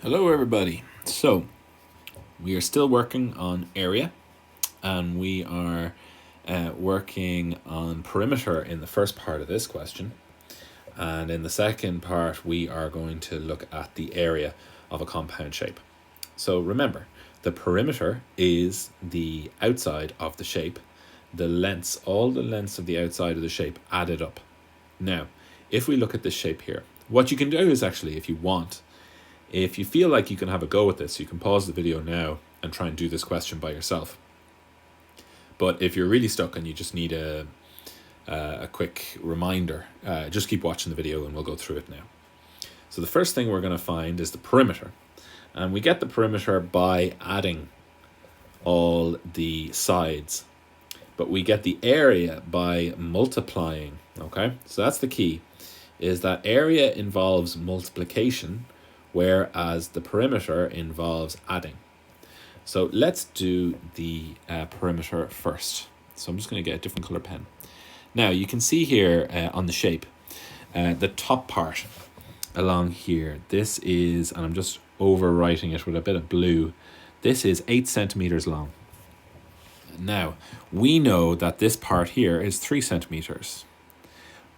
Hello everybody. So we are still working on area and we are working on perimeter in the first part of this question, and in the second part we are going to look at the area of a compound shape. So remember, the perimeter is the outside of the shape, all the lengths of the outside of the shape added up. Now if we look at this shape here, what you can do is actually, if you feel like you can have a go at this, you can pause the video now and try and do this question by yourself. But if you're really stuck and you just need a quick reminder, just keep watching the video and we'll go through it now. So the first thing we're going to find is the perimeter. And we get the perimeter by adding all the sides. But we get the area by multiplying, okay? So that's the key, is that area involves multiplication, whereas the perimeter involves adding. So let's do the perimeter first. So I'm just going to get a different color pen. Now you can see here on the shape, the top part along here, this is, and I'm just overwriting it with a bit of blue, this is 8 centimeters long. Now we know that this part here is 3 centimeters,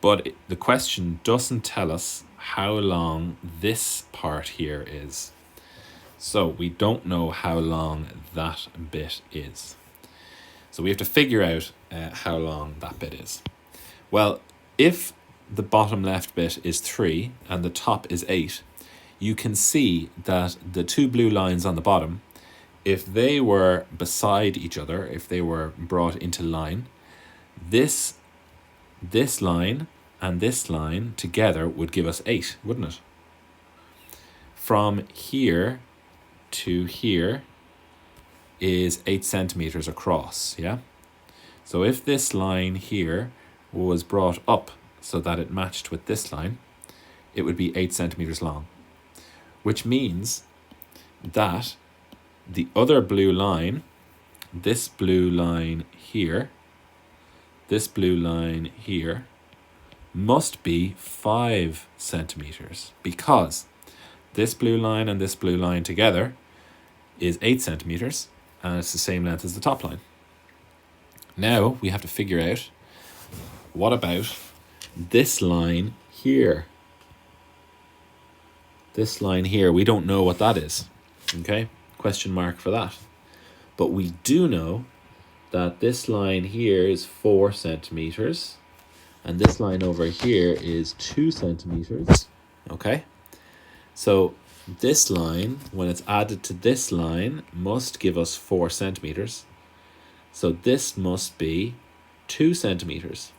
but the question doesn't tell us how long this part here is. So we don't know how long that bit is. So we have to figure out how long that bit is. Well, if the bottom left bit is 3 and the top is 8, you can see that the two blue lines on the bottom, if they were beside each other, if they were brought into line, this line and this line together would give us 8, wouldn't it? From here to here is 8 centimeters across, yeah? So if this line here was brought up so that it matched with this line, it would be 8 centimeters long, which means that the other blue line, this blue line here, must be 5 centimeters, because this blue line and this blue line together is 8 centimeters and it's the same length as the top line. Now we have to figure out, what about this line here? This line here, we don't know what that is, okay? Question mark for that. But we do know that this line here is 4 centimeters and this line over here is 2 centimeters, okay? So this line, when it's added to this line, must give us 4 centimeters. So this must be 2 centimeters.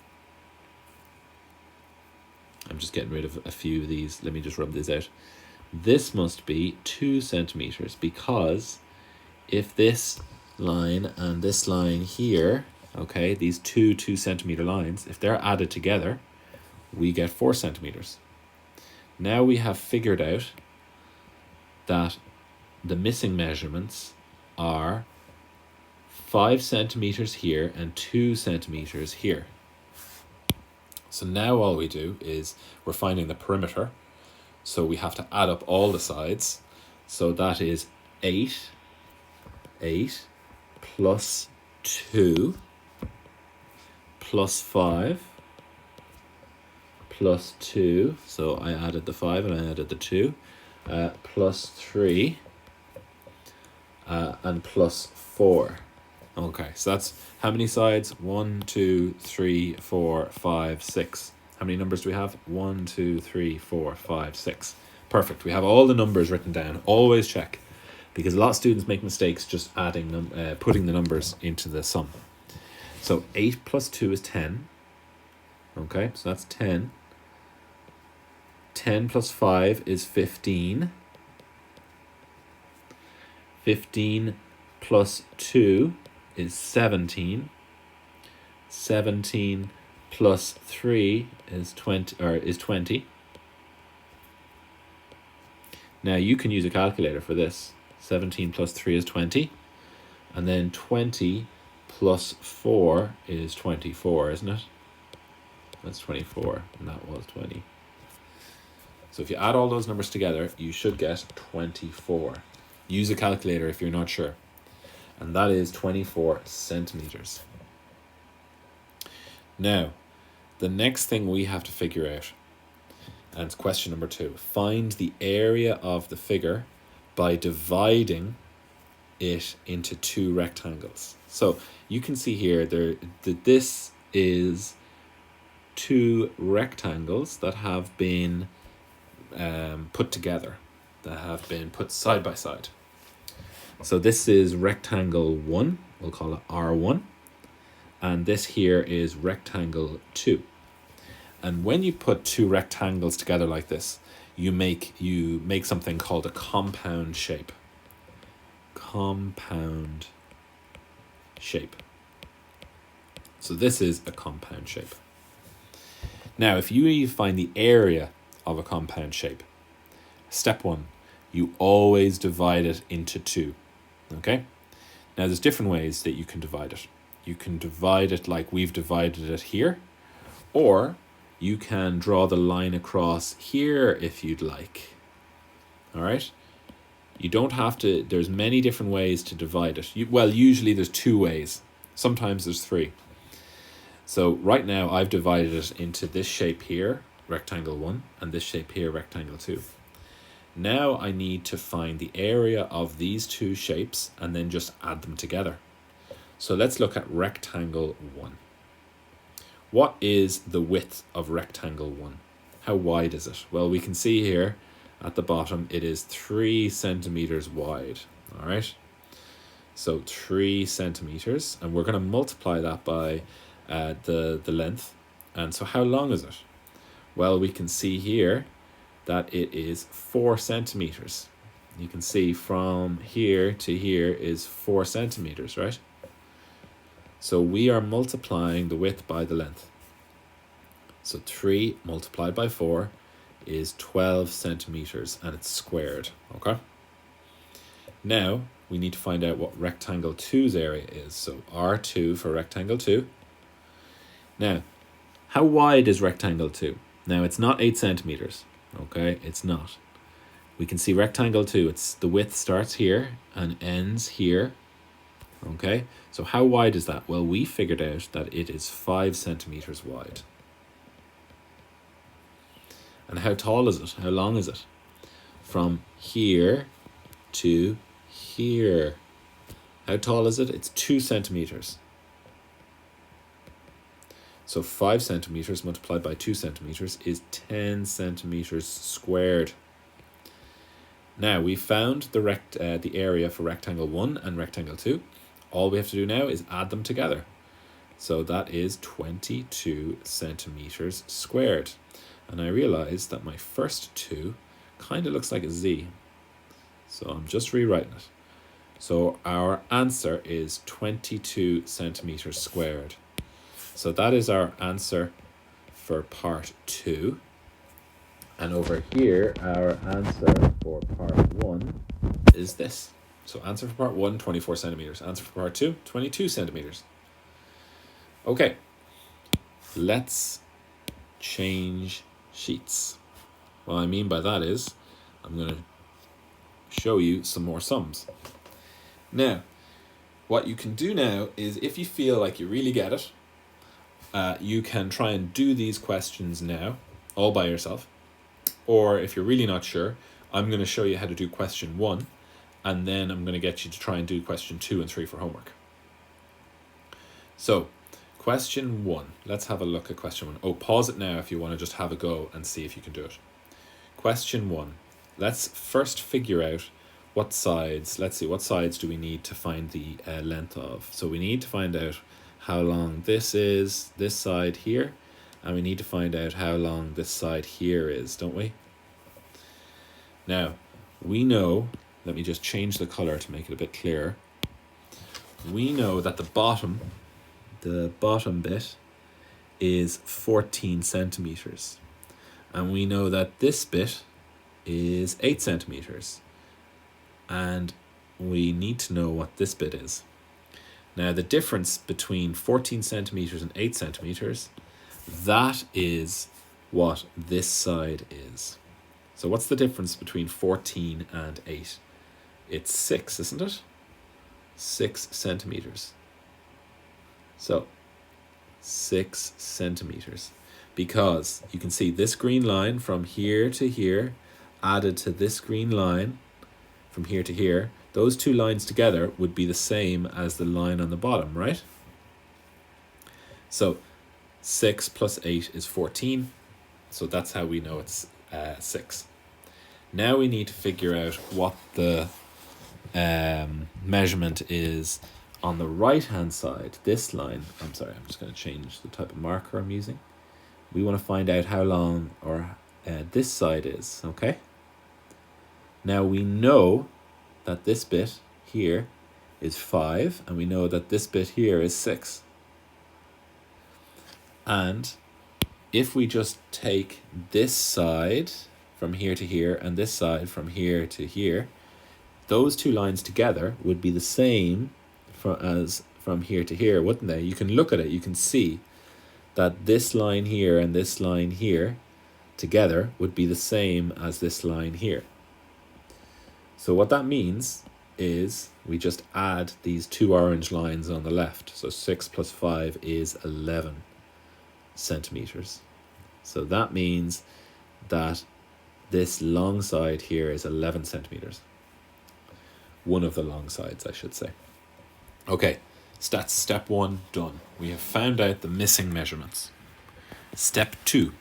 I'm just getting rid of a few of these. Let me just rub this out. This must be 2 centimeters, because if this line and this line here, okay, these two 2 centimeter lines, if they're added together, we get 4 centimeters. Now we have figured out that the missing measurements are 5 centimeters here and 2 centimeters here. So now all we do is we're finding the perimeter. So we have to add up all the sides. So that is 8 plus 2 plus 5 plus 2. So I added the 5 and I added the 2. Plus 3 and plus 4. Okay, so that's how many sides? 1, 2, 3, 4, 5, 6. How many numbers do we have? 1, 2, 3, 4, 5, 6. Perfect. We have all the numbers written down. Always check, because a lot of students make mistakes just adding them, putting the numbers into the sum. So 8 plus 2 is 10. Okay, so that's 10. 10 plus 5 is 15. 15 plus 2 is 17. 17 plus 3 is 20. Now you can use a calculator for this. 17 plus 3 is 20. And then 20 plus 4 is 24, isn't it? That's 24, and that was 20. So if you add all those numbers together, you should get 24. Use a calculator if you're not sure. And that is 24 centimeters. Now, the next thing we have to figure out, and it's question number 2, find the area of the figure by dividing it into 2 rectangles. So you can see here that this is 2 rectangles that have been put together, that have been put side by side. So this is rectangle 1, we'll call it R1, and this here is rectangle 2. And when you put 2 rectangles together like this, you make something called a compound shape. Compound shape. So this is a compound shape. Now, if you find the area of a compound shape, step 1, you always divide it into 2. Okay? Now, there's different ways that you can divide it. You can divide it like we've divided it here, or you can draw the line across here if you'd like. All right? You don't have to, there's many different ways to divide it. Usually there's 2 ways. Sometimes there's 3. So right now I've divided it into this shape here, rectangle 1, and this shape here, rectangle 2. Now I need to find the area of these 2 shapes and then just add them together. So let's look at rectangle 1. What is the width of rectangle 1? How wide is it? Well, we can see here at the bottom it is 3 centimeters wide. All right. So 3 centimeters, and we're going to multiply that by the length. And so how long is it? Well, we can see here that it is 4 centimeters. You can see from here to here is 4 centimeters, right? So we are multiplying the width by the length. So 3 multiplied by 4 is 12 centimeters, and it's squared, okay? Now, we need to find out what rectangle 2's area is. So R2 for rectangle 2. Now, how wide is rectangle 2? Now, it's not 8 centimeters, okay? It's not. We can see rectangle 2, the width starts here and ends here, okay? So how wide is that? Well, we figured out that it is 5 centimeters wide. And how tall is it? How long is it? From here to here. How tall is it? It's 2 centimeters. So 5 centimeters multiplied by 2 centimeters is 10 centimeters squared. Now we found the area for rectangle 1 and rectangle 2. All we have to do now is add them together. So that is 22 centimeters squared. And I realized that my first 2 kind of looks like a Z. So I'm just rewriting it. So our answer is 22 centimeters squared. So that is our answer for part 2. And over here, our answer for part 1 is this. So answer for part 1, 24 centimeters. Answer for part 2, 22 centimeters. Okay, let's change sheets. What I mean by that is I'm going to show you some more sums. Now, what you can do now is if you feel like you really get it, you can try and do these questions now all by yourself. Or if you're really not sure, I'm going to show you how to do question 1, and then I'm going to get you to try and do question 2 and 3 for homework. So, question 1. Let's have a look at question 1. Oh, pause it now if you want to just have a go and see if you can do it. Question 1. Let's first figure out what sides, let's see, what sides do we need to find the length of? So we need to find out how long this is, this side here, and we need to find out how long this side here is, don't we? Now, we know, let me just change the color to make it a bit clearer. We know that the bottom bit is 14 centimeters. And we know that this bit is 8 centimeters. And we need to know what this bit is. Now, the difference between 14 centimeters and 8 centimeters, that is what this side is. So what's the difference between 14 and 8? It's 6, isn't it? 6 centimeters. So 6 centimeters. Because you can see this green line from here to here added to this green line from here to here, those two lines together would be the same as the line on the bottom, right? So 6 plus 8 is 14. So that's how we know it's 6. Now we need to figure out what the measurement is on the right hand side. This line, I'm sorry, I'm just going to change the type of marker I'm using. We want to find out how long or this side is, okay? Now we know that this bit here is 5, and we know that this bit here is 6. And if we just take this side from here to here and this side from here to here, those two lines together would be the same as from here to here, wouldn't they? You can look at it, you can see that this line here and this line here together would be the same as this line here. So what that means is we just add these two orange lines on the left. So 6 plus 5 is 11 centimeters. So that means that this long side here is 11 centimeters. One of the long sides, I should say. Okay, that's step 1 done. We have found out the missing measurements. Step 2,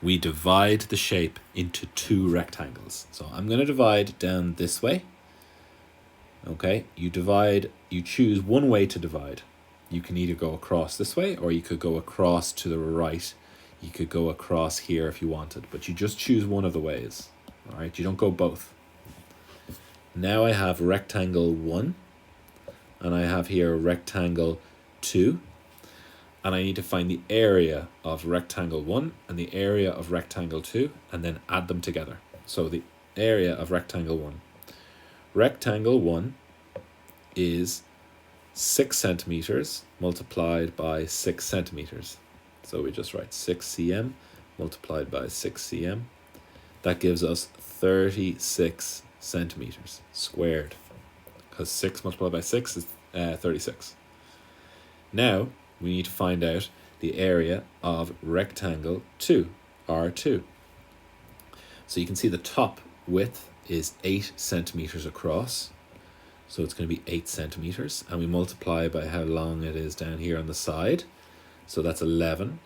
we divide the shape into 2 rectangles. So I'm going to divide down this way. Okay, you choose one way to divide. You can either go across this way or you could go across to the right. You could go across here if you wanted, but you just choose one of the ways. All right, you don't go both. Now I have rectangle 1 and I have here rectangle 2, and I need to find the area of rectangle 1 and the area of rectangle 2 and then add them together. So the area of rectangle 1. Rectangle 1 is 6 centimeters multiplied by 6 centimeters. So we just write 6 cm multiplied by 6 cm. That gives us 36 centimeters squared, because 6 multiplied by 6 is 36. Now we need to find out the area of rectangle 2, R2. So you can see the top width is 8 centimeters across. So it's going to be 8 centimeters, and we multiply by how long it is down here on the side. So that's 11.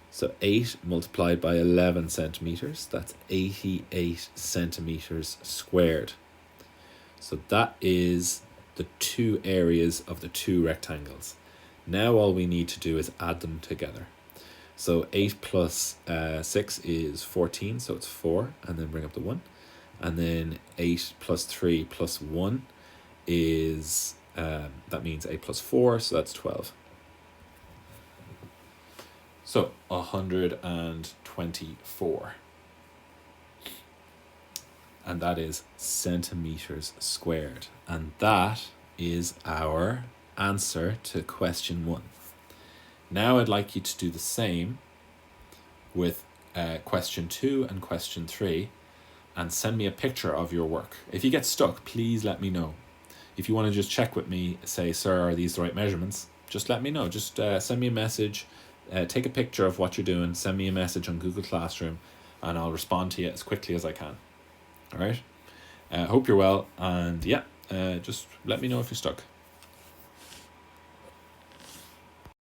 So 8 multiplied by 11 centimeters, that's 88 centimeters squared. So that is the 2 areas of the 2 rectangles. Now all we need to do is add them together. So 8 plus 6 is 14, so it's 4, and then bring up the 1. And then 8 plus 3 plus 1 is, that means 8 plus 4, so that's 12. So 124. And that is centimeters squared. And that is our answer to question 1. Now I'd like you to do the same with question 2 and question 3 and send me a picture of your work. If you get stuck, please let me know. If you want to just check with me, say, sir, are these the right measurements? Just let me know. Just send me a message, take a picture of what you're doing, send me a message on Google Classroom, and I'll respond to you as quickly as I can. All right? Hope you're well, and yeah, just let me know if you're stuck.